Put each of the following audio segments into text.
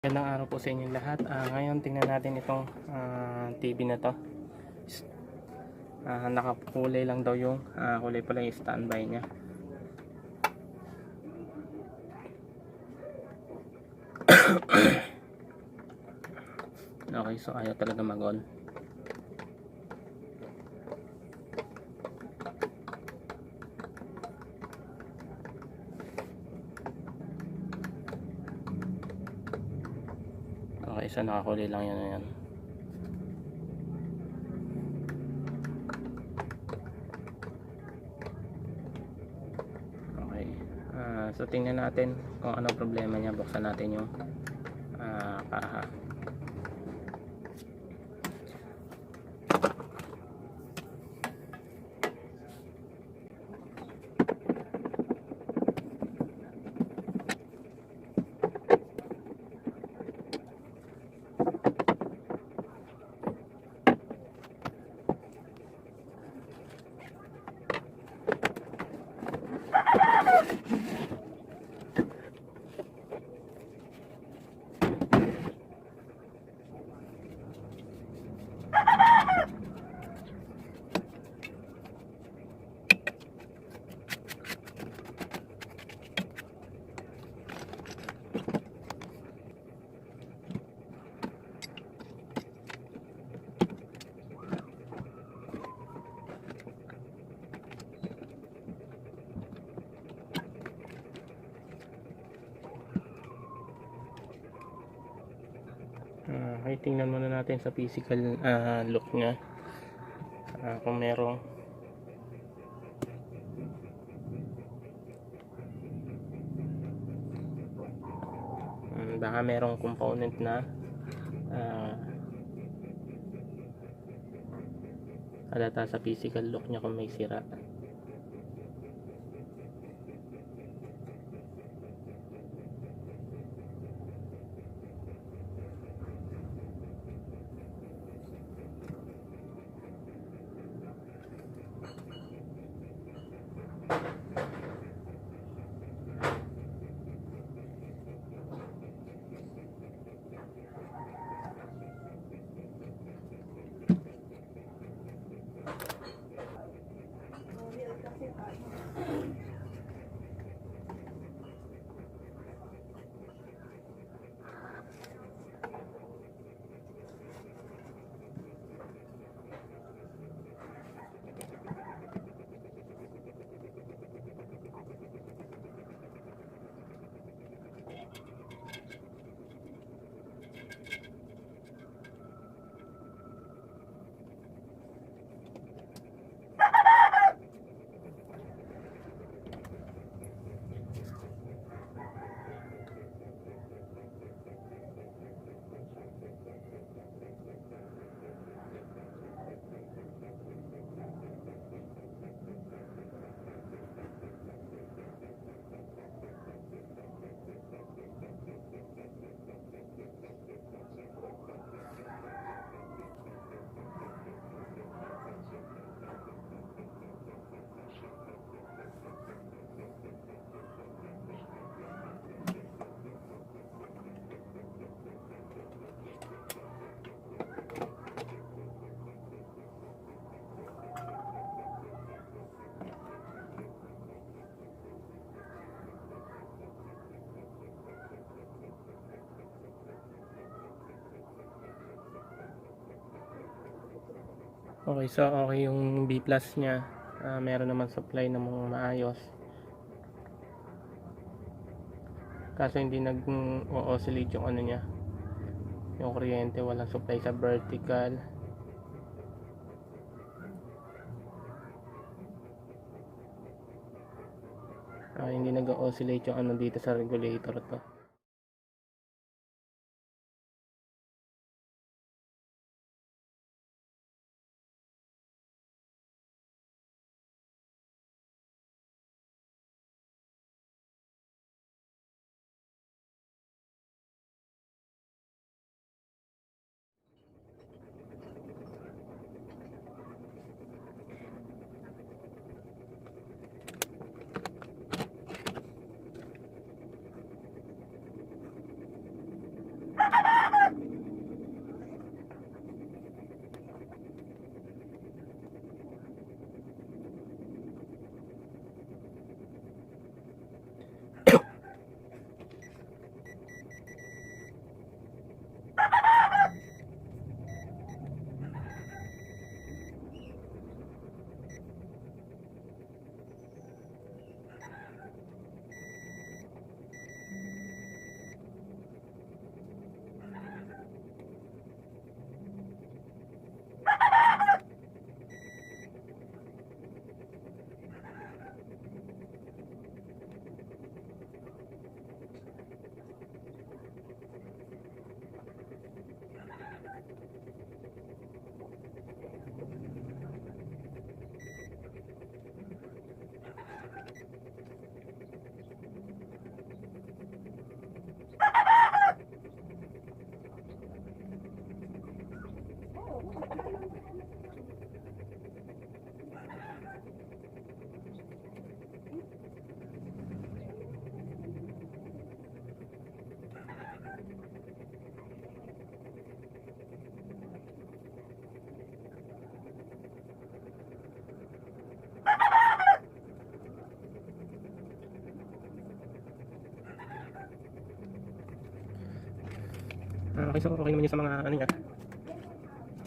Magandang araw po sa inyong lahat. Ngayon tingnan natin itong TV na to. Nakakulay lang daw yung kulay pala yung standby nya. Okay, so ayaw talaga mag-on. Okay, so nakakulay lang yan. Okay, so tingnan natin kung ano problema niya. Buksan natin yung kaha. Okay, tingnan muna natin sa physical look nya kung merong baka merong component na halata sa physical look nya kung may sira. Okay, so okay yung B plus nya. Meron naman supply na mga maayos. Kaso hindi nag-oscillate yung ano nya. Yung kuryente, walang supply sa vertical. Hindi nag-oscillate yung ano dito sa regulator to. Okay, so okay naman yun sa mga ano niya.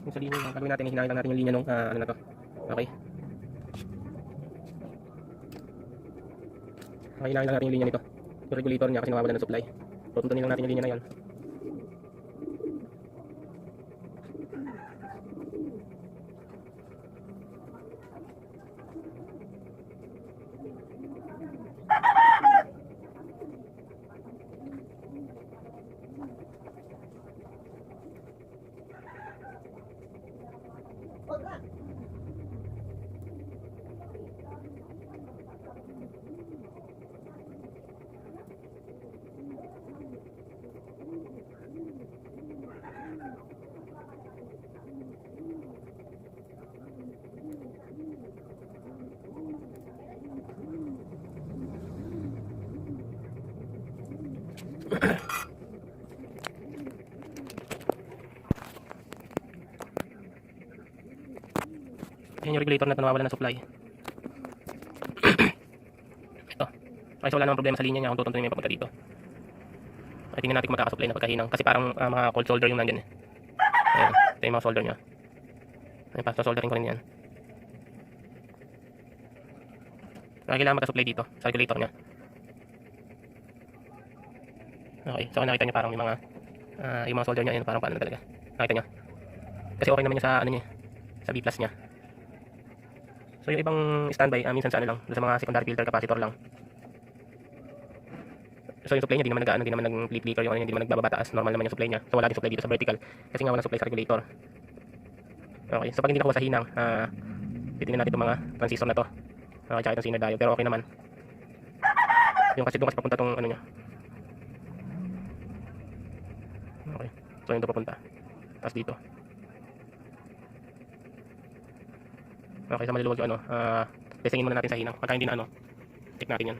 Yung sa linya niya. Gagawin natin, hinahin lang natin yung linya nung ano na to. Okay. Okay, hinahin lang natin yung linya nito. Yung regulator niya kasi nawawala ng supply. So, tuntunin lang natin yung linya na yun. Yan yung regulator na ito, nawawala ng supply. Ito. Okay, so wala namang problema sa linya niya kung tutuntunin mo yung papunta dito. Okay, tingnan natin kung magkakasupply na pagkahinang. Kasi parang mga cold solder yung nandyan eh. Ayan, ito yung mga solder niya. Ayan pa, so soldering ko rin yan. Okay, kailangan magka-supply dito sa regulator niya. Okay, so nakita niyo parang may mga yung mga solder niya, yun parang paano na talaga. Nakita niyo. Kasi okay naman yung sa ano niya, sa B+ niya. So yung ibang standby, minsan sa ano lang, sa mga secondary filter capacitor lang. So yung supply niya, di naman nag-ano, di naman nag-flicker yung ano niya, di naman nagbababa taas. Normal naman yung supply niya. So wala din supply dito sa vertical kasi nga walang supply sa regulator. Okay, so pag hindi nakuha sa hinang, titingnan natin itong mga transistor na to. Okay, tsaka itong Zener diode, pero okay naman. Yung kasi doon kasi papunta tong ano niya. Okay, so yung doon papunta. Tapos dito. Okay, sa maluluwag yung ano, testingin muna natin sa hinang. Pagka hindi na ano, check natin yan.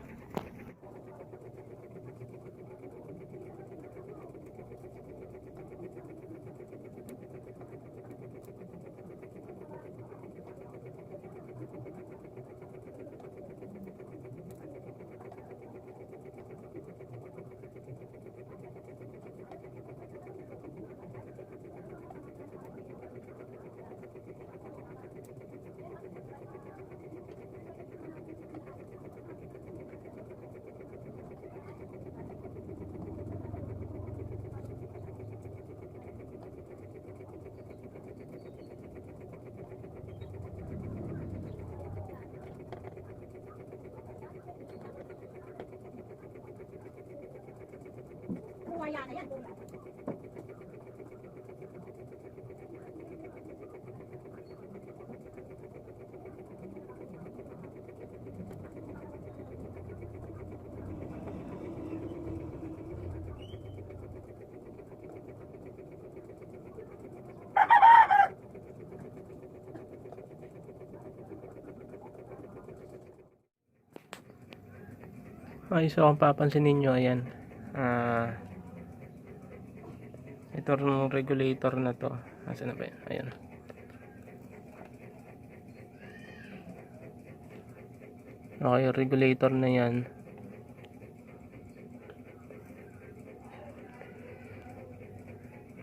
Wala na yan. Okay, so kung papansin ninyo, ayan. Itong regulator na to. Nasaan na ba yan? Ayan. Okay, yung regulator na yan.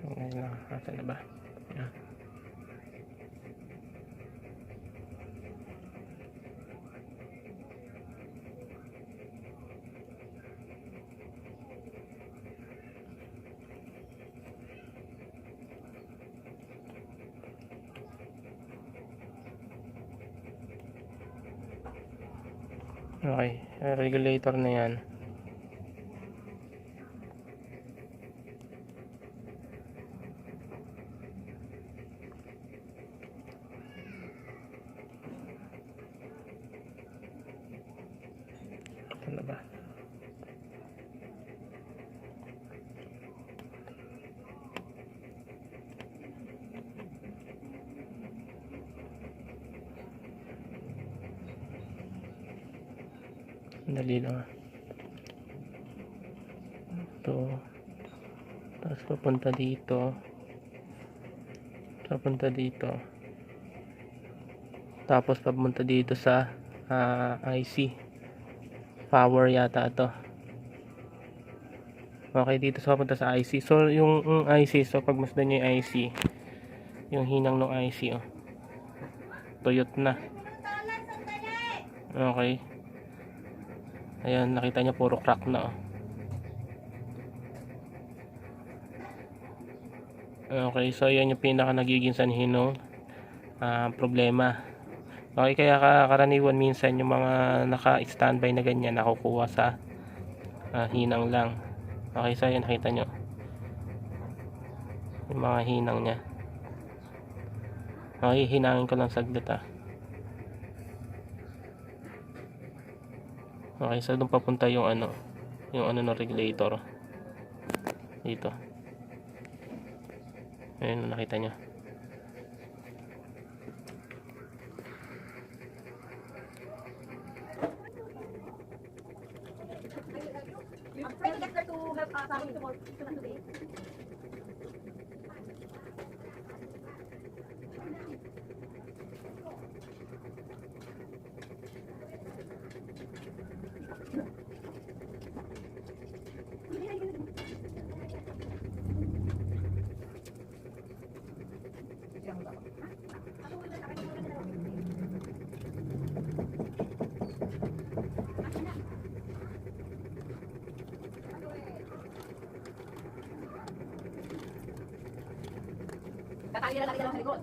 Okay lang. Nasaan na ba? Ayan. Okay, regulator na yan. Ano ba? Dali lang. Ito. Tapos papunta dito. Papunta dito. Tapos papunta dito sa IC. Power yata ito. Okay, dito sa papunta sa IC. So, yung IC, so pagmasdan nyo yung IC, yung hinang ng IC, oh. Tuyot na. Okay. Ayan, nakita nyo puro crack na, oh. Okay, so ayan yung pinaka nagiging sanhi ng problema. Okay, kaya karaniwan minsan yung mga naka-standby na ganyan nakukuha sa hinang lang. Okay, so ayan, nakita nyo yung mga hinang nya. Okay, hinangin ko lang saglit, Okay, so doon papunta yung ano ng regulator dito. Ayun, nakita nyo. Tatali na lang sa likod.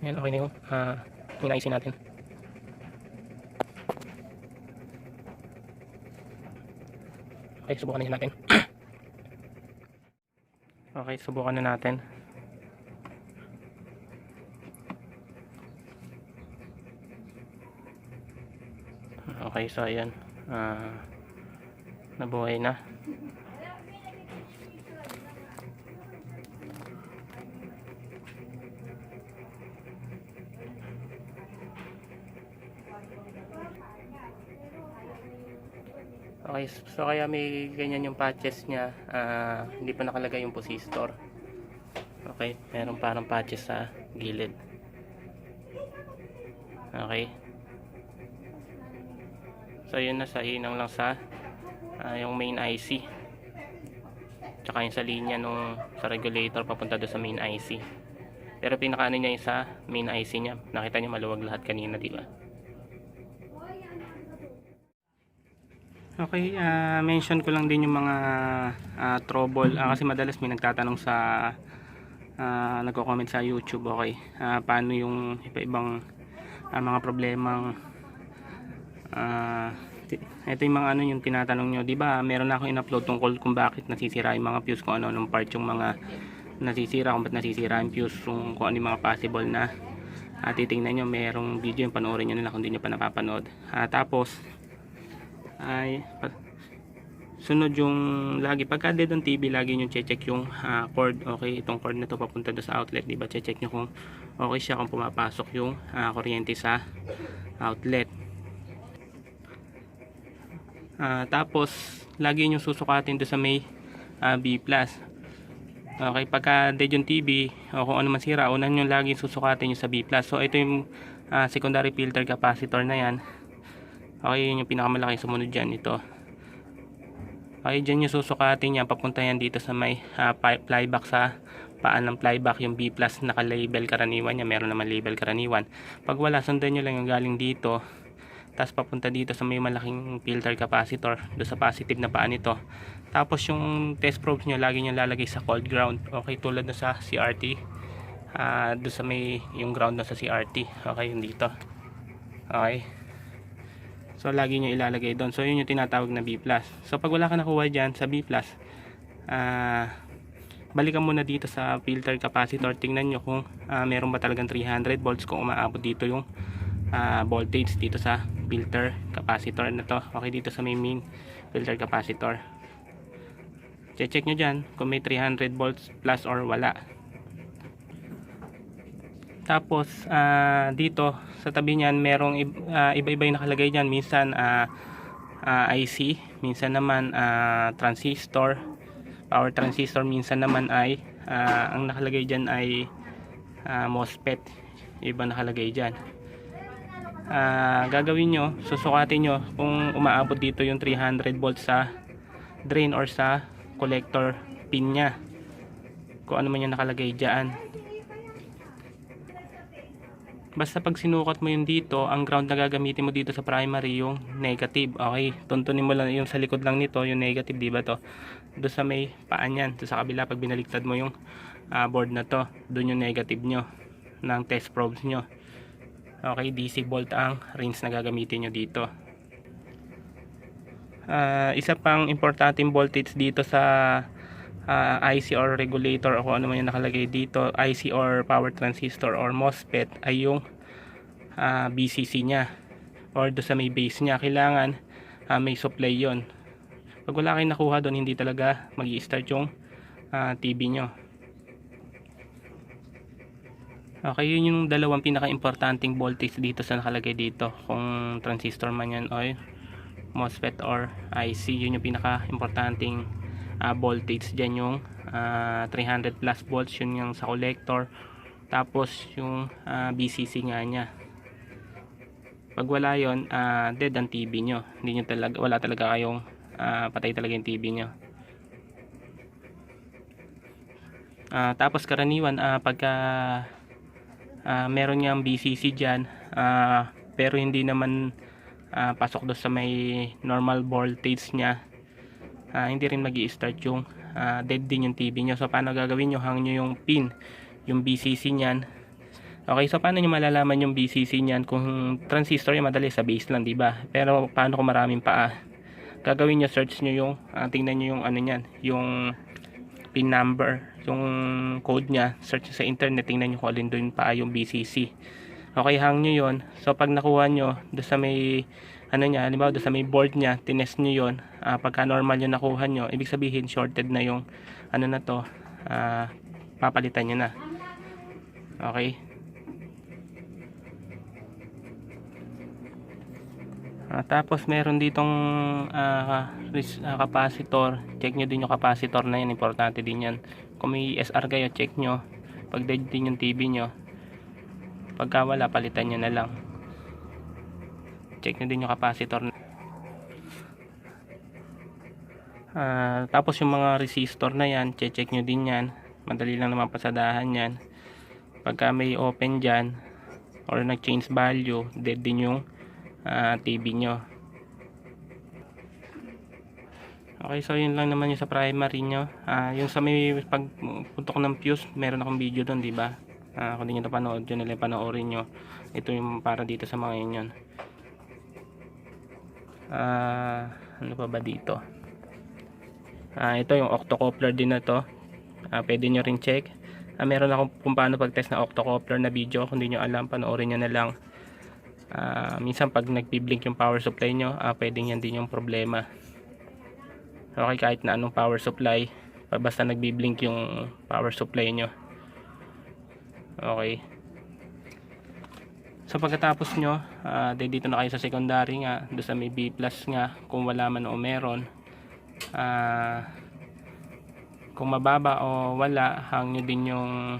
Ayan, okay na yung inaisin natin. Okay, subukan na natin. Okay, subukan na natin. Okay, so ayan, nabuhay na. Okay, so kaya may ganyan yung patches nya, hindi pa nakalagay yung posistor. Okay, meron parang patches sa gilid. Okay, so yun na, sa hinang lang sa yung main IC, tsaka yung sa linya nung sa regulator papunta doon sa main IC. Pero pinakaano niya yung sa main IC nya, nakita niyo maluwag lahat kanina, di ba? Okay, mention ko lang din yung mga trouble, kasi madalas may nagtatanong sa nagko-comment sa YouTube. Okay, paano yung iba-ibang mga problemang ito yung mga ano yung tinatanong nyo, di ba? Meron na akong in-upload tungkol kung bakit nasisira yung mga fuse, kung ano ng part yung mga nasisira, kung ba't nasisira yung fuse, kung ano yung mga possible na titingnan nyo. Merong video yung panoorin nyo nila kung hindi nyo pa napapanood. Tapos ay sunod yung lagi pagka dead on TV, lagi nyo check yung cord. Okay, itong cord na to papunta do sa outlet, di ba? Check nyo kung okay siya, kung pumapasok yung kuryente sa outlet. Tapos lagi nyo susukatin do sa may B+. Okay, pagka dead yung TV o kung ano man sira, unan nyo lagi susukatin nyo sa B+. So ito yung secondary filter capacitor na yan. Okay, yun yung pinakamalaki. Sumunod dyan ito. Okay, dyan yung susukatin niya. Papunta yan dito sa may flyback, sa paan ng flyback. Yung B plus naka-label karaniwan niya. Meron naman label karaniwan. Pag wala, sundan nyo lang yung galing dito. Tapos papunta dito sa may malaking filter capacitor. Doon sa positive na paan nito. Tapos yung test probes nyo, lagi nyo lalagay sa cold ground. Okay, tulad na sa CRT. Doon sa may yung ground na sa CRT. Okay, yung dito. Okay. So lagi nyo ilalagay doon. So yun yung tinatawag na B+. So pag wala ka nakuha dyan sa B+, balikan muna dito sa filter capacitor. Tingnan nyo kung meron ba talagang 300 volts, kung umaabot dito yung voltage dito sa filter capacitor na to. Okay, dito sa may main filter capacitor. Check nyo dyan kung may 300 volts plus or wala. Tapos dito sa tabi niyan merong iba-iba yung nakalagay diyan. Minsan IC, minsan naman transistor, power transistor, minsan naman ay ang nakalagay diyan ay MOSFET. Iba nakalagay diyan. Gagawin nyo, susukatin nyo kung umaabot dito yung 300 volts sa drain or sa collector pin nya, kung ano man yung nakalagay diyan. Basta pag sinukat mo yung dito, ang ground na gagamitin mo dito sa primary yung negative. Okay, tuntunin mo lang yung sa likod lang nito, yung negative, di ba to? Doon sa may paan yan, doon sa kabila, pag binaliktad mo yung board na to, doon yung negative nyo ng test probes nyo. Okay, DC volt ang range na gagamitin nyo dito. Isa pang importanteng voltage dito sa IC or regulator o kung ano man yung nakalagay dito, IC or power transistor or MOSFET, ay yung BCC nya or do sa may base nya. Kailangan may supply yon. Pag wala kayong nakuha doon, hindi talaga mag-i-start yung TV nyo. Okay, yun yung dalawang pinaka-importanting voltage dito sa nakalagay dito, kung transistor man yan o MOSFET or IC. Yun yung pinaka-importanting voltage dyan, yung 300 plus volts, yun yung sa collector. Tapos yung BCC nga nya, pag wala yun, dead ang TV nyo. Hindi nyo talaga, wala talaga kayong patay talaga yung TV nyo. Tapos karaniwan pagka meron nga ang BCC dyan, pero hindi naman pasok doon sa may normal voltage nya, hindi rin magi-start yung dead din yung TV nyo. So paano gagawin nyo? Hang nyo yung pin, yung BCC nyan. Okay, so paano nyo malalaman yung BCC nyan? Kung transistor yung madali sa base lang, diba? Pero paano kung maraming paa? Gagawin nyo, search nyo yung tingnan nyo yung ano nyan, yung pin number, yung code nya. Search nyo sa internet, tingnan nyo kung alin doon paa yung BCC. Okay, hang nyo yon. So pag nakuha nyo doon sa may ano nya, halimbawa doon sa may board nya, tinest nyo yon, pagka normal yung nakuha nyo, ibig sabihin shorted na yung ano na to, papalitan nyo na. Okay, tapos meron ditong capacitor. Check nyo din yung capacitor na yan, importante din yan. Kung may SR kayo, check nyo. Pag dead din yung TV nyo, pagka wala, palitan nyo na lang. Check nyo din yung capacitor. Tapos yung mga resistor na yan, check nyo din yan. Madali lang naman pasadahan yan. Pagka may open dyan or nag-change value, dead din yung TV nyo. Okay, so yun lang naman yung sa primary nyo. Yung sa may pagpuntok ng fuse, meron akong video doon, diba? Kung di nyo napanood, yun nila panoorin nyo. Ito yung para dito sa mga yun. Ano pa ba dito? Ito yung octocoupler din na to. Pwede nyo rin check. Meron akong kung paano pag-test na octocoupler na video. Kung di nyo alam, panoorin nyo na lang. Minsan pag nagbi-blink yung power supply nyo, pwedeng yan din yung problema. Okay, kahit na anong power supply, basta nagbi-blink yung power supply nyo. Okay. So pagkatapos nyo, dito na kayo sa secondary nga, doon sa may B plus nga, kung wala man o meron. Kung mababa o wala, hang nyo din yung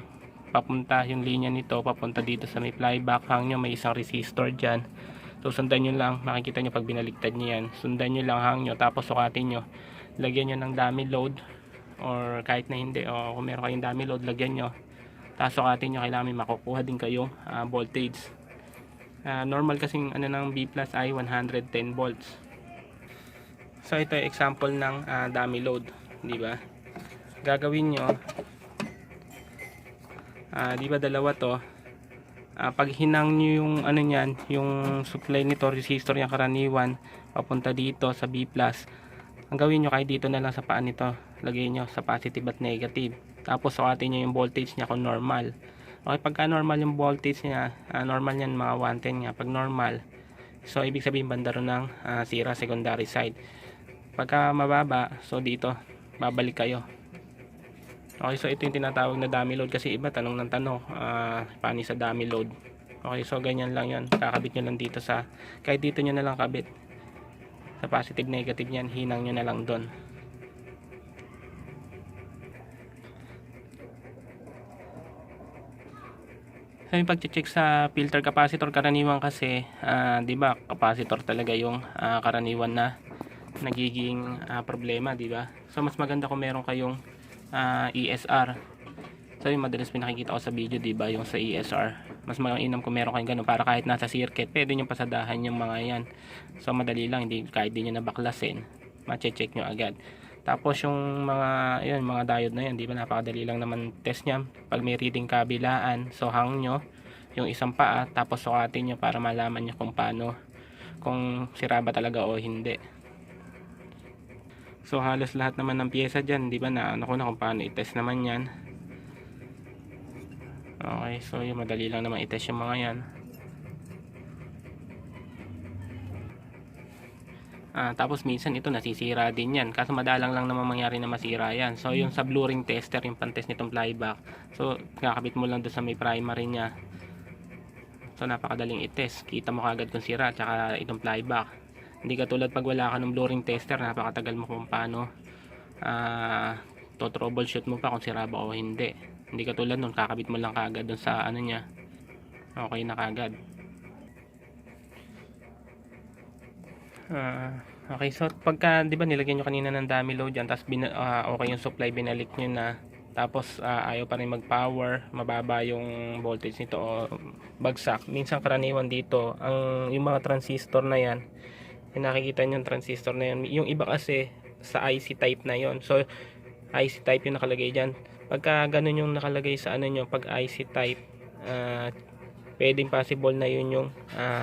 papunta yung linya nito papunta dito sa may flyback hang nyo, may isang resistor dyan. So sundan nyo lang, makikita nyo pag binaliktad nyo yan, sundan nyo lang hang nyo, tapos sukatin nyo, lagyan nyo ng dummy load or kahit na hindi, o kung meron kayong dummy load lagyan nyo, tapos sukatin nyo, kailangan may makukuha din kayong voltage. Normal kasing ano ng B plus ay 110 volts. So ito ay example ng dummy load, di ba? Gagawin nyo, di ba dalawa to, pag hinang nyo yung ano nyan, yung supply nito, resistor yung karaniwan papunta dito sa B plus, ang gawin nyo kahit dito na lang sa paan nito, lagay nyo sa positive at negative, tapos sukatin nyo yung voltage nya kung normal. Okay, pagka normal yung voltage nya, normal yan mga 110 nga pag normal, so ibig sabihin banda ron ng sira secondary side. Pagka mababa, so dito babalik kayo. Okay, so ito yung tinatawag na dummy load, kasi iba tanong ng tanong, paano sa dummy load. Okay, so ganyan lang yan, kakabit nyo lang dito sa, kahit dito nyo na lang kabit sa positive negative yan, hinang nyo na lang doon. So yung pag-check sa filter capacitor, karaniwan kasi, di ba, capacitor talaga yung karaniwan na nagiging problema, di ba? So mas maganda kung meron kayong ESR. So yung madalas pinakikita ko sa video, di ba, yung sa ESR. Mas mainam kung meron kayong ganun para kahit nasa circuit, pwede nyo pasadahan yung mga yan. So madali lang, hindi kahit di nyo nabaklasin, ma-check nyo agad. Tapos yung mga diode na yan, di ba, napakadali lang naman test niya. Pag may reading kabilaan, so hang nyo yung isang paa, tapos sukatin nyo para malaman nyo kung paano, kung sira ba talaga o hindi. So halos lahat naman ng pyesa dyan, di ba, na ano ko na kung paano i-test naman yan. Okay, so yung madali lang naman i-test yung mga yan. Tapos minsan ito nasisira din yan, kaso madalang lang naman mangyari na masira yan. So yung sa blue ring tester, yung pantest nitong flyback, so kakabit mo lang doon sa may primary nya, so napakadaling i-test, kita mo kagad kung sira tsaka itong flyback. Hindi katulad pag wala ka ng blue ring tester, napakatagal mo kung paano to troubleshoot mo pa kung sira ba o hindi. Hindi katulad nun, kakabit mo lang kagad doon sa ano nya, okay na kagad. Okay, so pagka di ba nilagyan nyo kanina ng dummy load dyan, tapos okay yung supply, binalik nyo na, tapos ayaw pa rin mag power, mababa yung voltage nito o bagsak, minsan karaniwan dito yung mga transistor na yan, yung nakikita nyo yung transistor na yan, yung iba kasi sa IC type na yon. So IC type yung nakalagay dyan. Pagka ganun yung nakalagay sa ano nyo, pag IC type, pwedeng possible na yun yung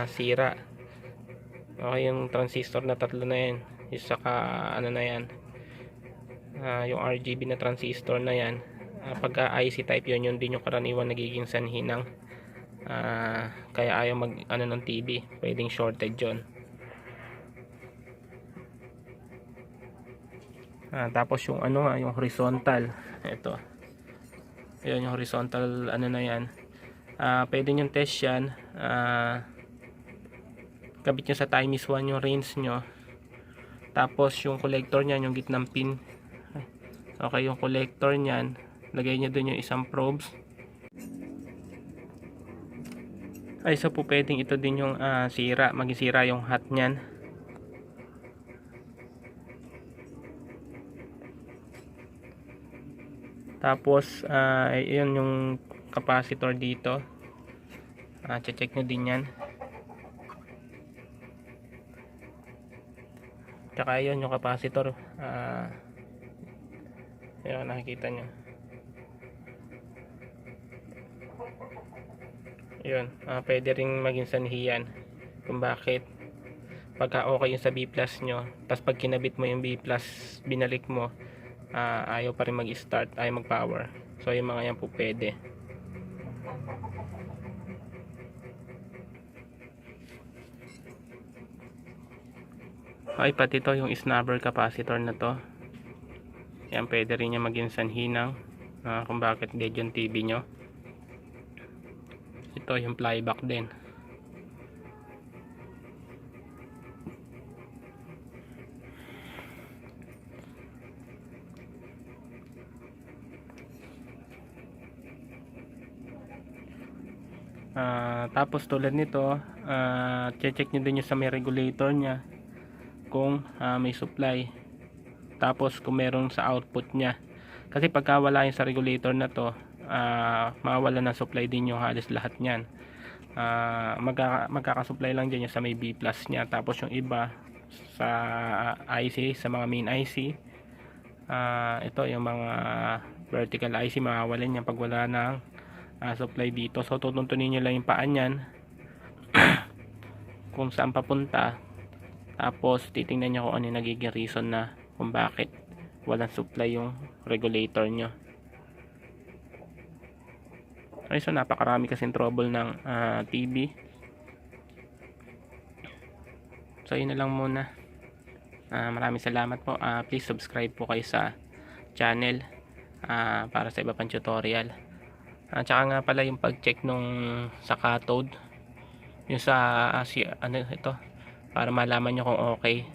sira. Okay, yung transistor na tatlo na yan, yung saka ano na yan, yung RGB na transistor na yan, pagka IC type yun din yung karaniwan nagiging sanhi ng kaya ayaw mag ano ng TV, pwedeng shorted yun. Tapos yung ano nga, yung horizontal, ito, yun yung horizontal ano na yan, pwede nyo test yan, kabit nyo sa times 1 yung range nyo, tapos yung collector nyan, yung gitnang pin, okay, yung collector nyan, lagay nyo dun yung isang probes. Ay, so po pwedeng ito din yung sira, magisira yung hot nyan. Tapos yun yung capacitor dito, check nyo din yan. Tsaka yun yung capacitor, yun nakikita nyo yun, pwede ring maging sanhiyan kung bakit pagka okay yung sa B plus nyo, tapos pag kinabit mo yung B plus, binalik mo, ayaw pa rin mag start, ayaw mag power. So yung mga yan po pwede. Okay, pati ito yung snubber capacitor na to, yan pwede rin niya maging sanhi ng kung bakit dead yung TV nyo. Ito yung flyback din. Tapos tulad nito, check nyo din yung sa may regulator nya kung may supply. Tapos kung meron sa output nya. Kasi pagka wala yung sa regulator na to, mawawala ng supply din yung halos lahat niyan. Magkakasupply lang dyan yung sa may B plus nya. Tapos yung iba sa IC, sa mga main IC, ito yung mga vertical IC, mawawalan yan pag wala ng supply dito. So tutuntunin nyo lang yung paan yan kung saan papunta, tapos titingnan nyo kung ano yung nagiging reason na kung bakit walang supply yung regulator nyo. Okay, so napakarami kasing trouble ng TV. So yun na lang muna. Maraming salamat po. Please subscribe po kayo sa channel para sa iba pang tutorial. Tsaka nga pala yung pag-check nung sa cathode, yung sa ano ito, para malaman nyo kung okay.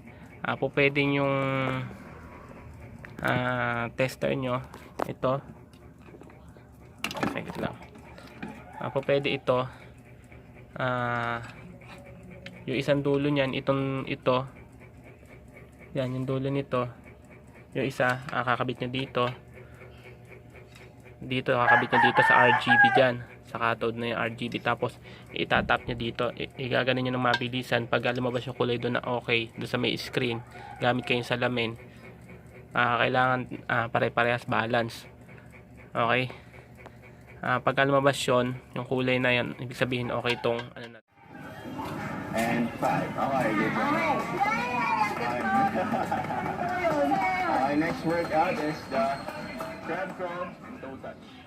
Po pwede yung tester nyo ito. Second lang. Po pwede ito, yung isang dulo niyan, ito yan, yung dulo nito, yung isa kakabit nyo dito kakabit nyo dito sa RGB dyan, sa cathode na yung RGB. Tapos itatap nyo dito, igaganon nyo ng mabilisan. Pag lumabas yung kulay doon na okay, doon sa may screen, gamit kayong salamin, kailangan pare-parehas balance. Okay, pag lumabas yun, yung kulay na yan, ibig sabihin okay itong ano na. And 5. Okay, good. Okay, next workout is the crab crawl toe touch.